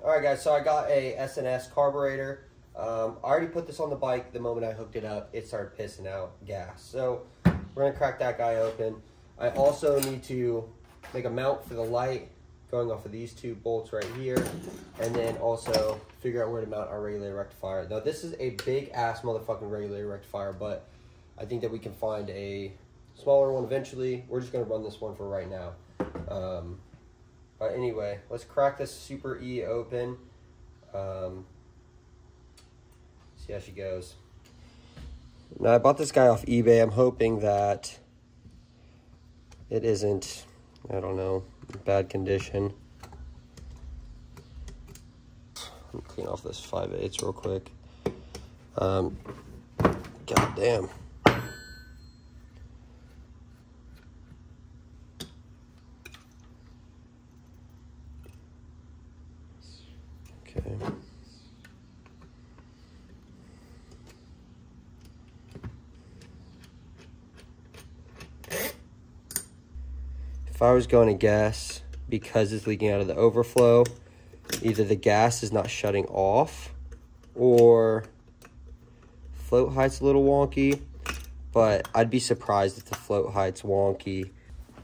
Alright guys, so I got a S&S carburetor. I already put this on the bike. The moment I hooked it up, it started pissing out gas. So we're going to crack that guy open. I also need to make a mount for the light going off of these two bolts right here. And then also figure out where to mount our regulator rectifier. Now this is a big ass motherfucking regulator rectifier, but I think that we can find a smaller one eventually. We're just going to run this one for right now. But anyway, let's crack this Super E open. See how she goes. Now I bought this guy off eBay. I'm hoping that it isn't, I don't know, bad condition. Let me clean off this 5/8 real quick. God damn. Okay. If I was going to guess, because it's leaking out of the overflow, either the gas is not shutting off or float height's a little wonky, but I'd be surprised if the float height's wonky.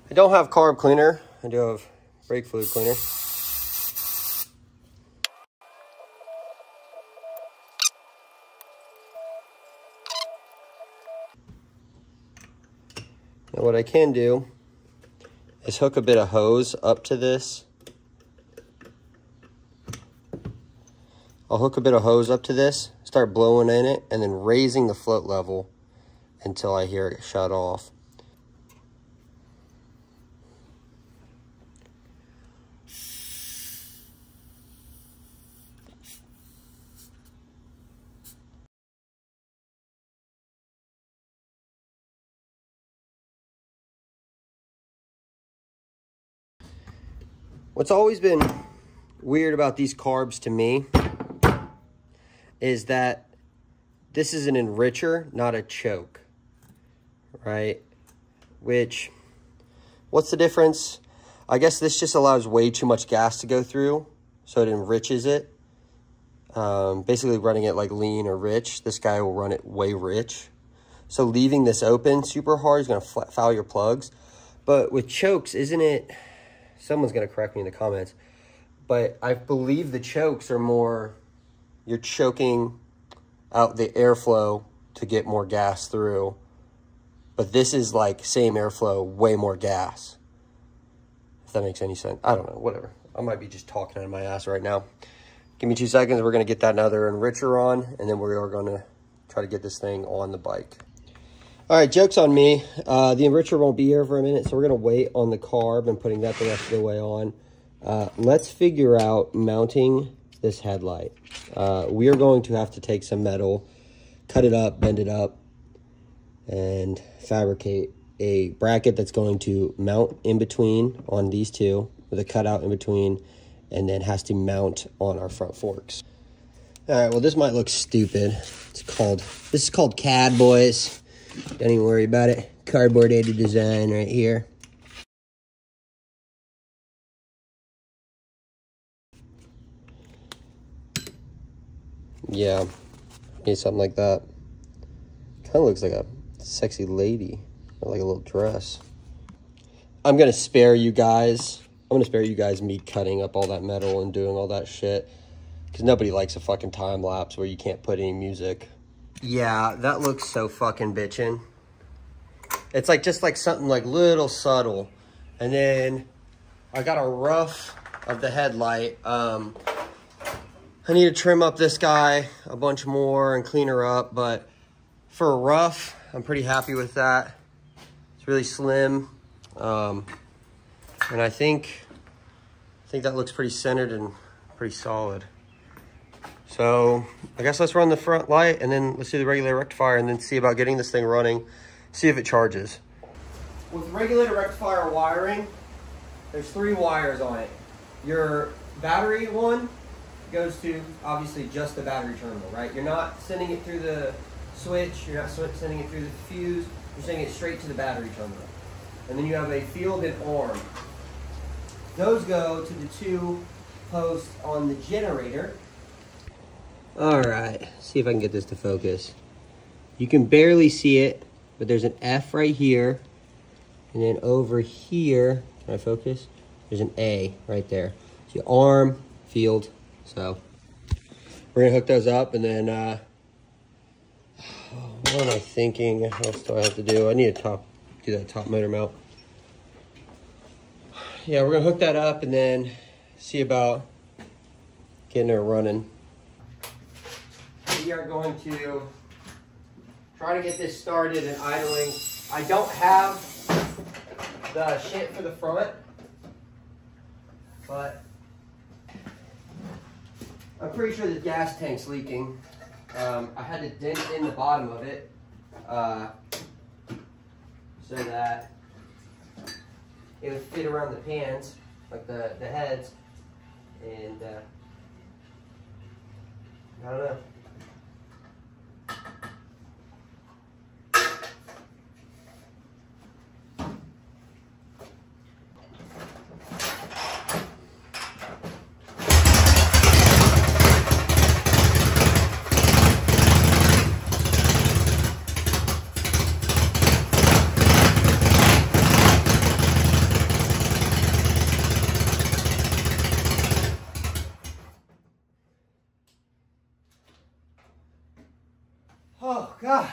I don't have carb cleaner. I do have brake fluid cleaner. Now what I can do is hook a bit of hose up to this. I'll hook a bit of hose up to this, start blowing in it, and then raising the float level until I hear it shut off. What's always been weird about these carbs to me is that this is an enricher, not a choke, right? Which, what's the difference? I guess this just allows way too much gas to go through, so it enriches it. Basically running it like lean or rich. This guy will run it way rich. So leaving this open super hard is gonna foul your plugs. But with chokes, isn't it, someone's gonna correct me in the comments, but I believe the chokes are more, you're choking out the airflow to get more gas through. But this is like same airflow, way more gas. If that makes any sense. I don't know, whatever. I might be just talking out of my ass right now. Give me 2 seconds. We're gonna get that other enricher on, and then we are gonna try to get this thing on the bike. All right, joke's on me. The enricher won't be here for a minute, so we're gonna wait on the carb and putting that the rest of the way on. Let's figure out mounting this headlight. We are going to have to take some metal, cut it up, bend it up, and fabricate a bracket that's going to mount in between on these two with a cutout in between, and then has to mount on our front forks. All right, well, this might look stupid. This is called CAD, boys. Don't even worry about it. Cardboard aided design right here. Yeah, need something like that. Kind of looks like a sexy lady, or like a little dress. I'm gonna spare you guys. I'm gonna spare you guys me cutting up all that metal and doing all that shit, because nobody likes a fucking time lapse where you can't put any music. Yeah, that looks so fucking bitchin'. It's like just like something like little subtle. And then I got a rough of the headlight. I need to trim up this guy a bunch more and clean her up, but for a rough, I'm pretty happy with that. It's really slim. And I think that looks pretty centered and pretty solid. So I guess let's run the front light, and then let's do the regulator rectifier, and then see about getting this thing running, see if it charges. With regulator rectifier wiring, there's 3 wires on it. Your battery one goes to obviously just the battery terminal, right? You're not sending it through the switch, you're not sending it through the fuse, you're sending it straight to the battery terminal. And then you have a field and arm. Those go to the 2 post on the generator. All right, see if I can get this to focus. You can barely see it, but there's an F right here. And then over here, can I focus? There's an A right there. So arm, field. So we're gonna hook those up, and then what am I thinking? What else do I have to do? I need to do that top motor mount. Yeah, we're gonna hook that up and then see about getting her running. We are going to try to get this started and idling. I don't have the shit for the front, but I'm pretty sure the gas tank's leaking. I had to dent in the bottom of it so that it would fit around the pans, like the heads, and I don't know. Oh, God.